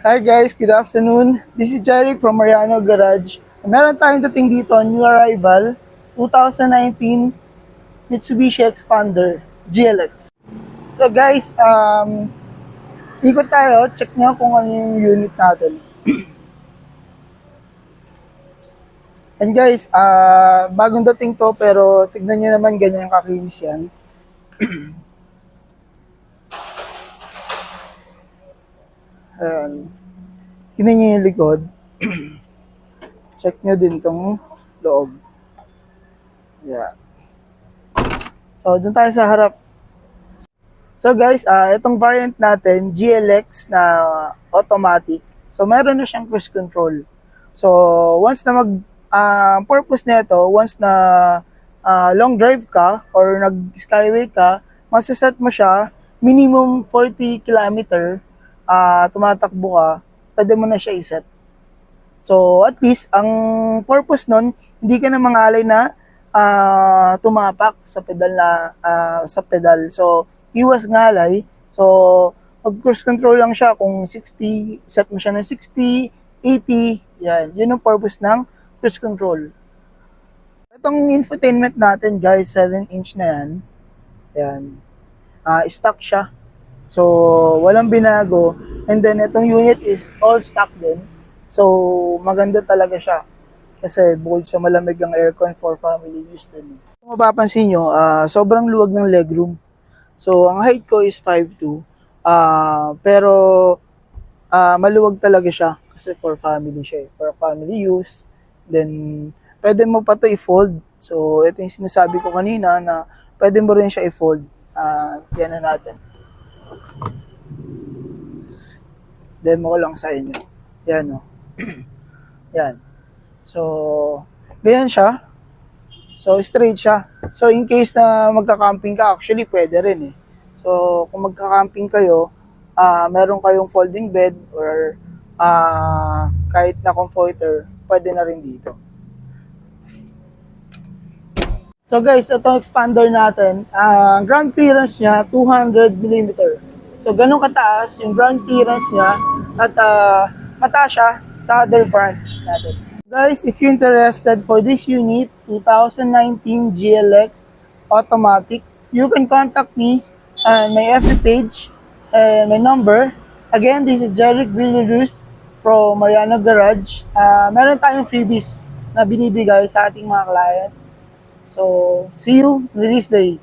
Hi guys, good afternoon. This is Jeric from Mariano Garage. Meron tayong dating dito, new arrival, 2019 Mitsubishi Expander GLX. So guys, ikot tayo, check nyo kung ano yung unit natin. And guys, bagong dating to pero tignan nyo naman ganyan kakinis yan. Ayan. Tignan nyo yung likod. Check nyo din tong loob. Yeah. So, dun tayo sa harap. So guys, itong variant natin, GLX na automatic. So, meron na siyang cruise control. So, once na purpose nito, once na long drive ka or nag-skyway ka, masaset mo siya, minimum 40 kilometer, tumatakbo ka, pwede mo na siya iset. So, at least, ang purpose nun, hindi ka na mangalay na tumapak sa pedal. So, iwas ngalay. So, pag cruise control lang siya, kung 60, set mo siya ng 60, 80, yan. Yun ang purpose ng cruise control. Itong infotainment natin, guys, 7-inch na yan. Yan. Stock siya. So, walang binago. And then, itong unit is all stock din. So, maganda talaga siya. Kasi bukod sa malamig ang aircon for family use din. Kung mapapansin nyo, sobrang luwag ng legroom. So, ang height ko is 5'2". Pero, maluwag talaga siya. Kasi for family siya. For family use. Then, pwede mo pa ito i-fold. So, ito yung sinasabi ko kanina na pwede mo rin siya i-fold. Yan na natin. Demo ko lang sa inyo. Yan o. Yan. So, ganyan siya. So, straight siya. So, in case na magka-camping ka, actually, pwede rin eh. So, kung magka-camping kayo, meron kayong folding bed or kahit na comforter, pwede na rin dito. So guys, itong expander natin, ground clearance niya, 200mm. So, ganun kataas yung ground clearance niya at mataas siya sa other branch natin. Guys, if you're interested for this unit, 2019 GLX automatic, you can contact me and my FB page and my number. Again, this is Jeric Villaruz from Mariano Garage. Meron tayong freebies na binibigay sa ating mga client. So, see you release day.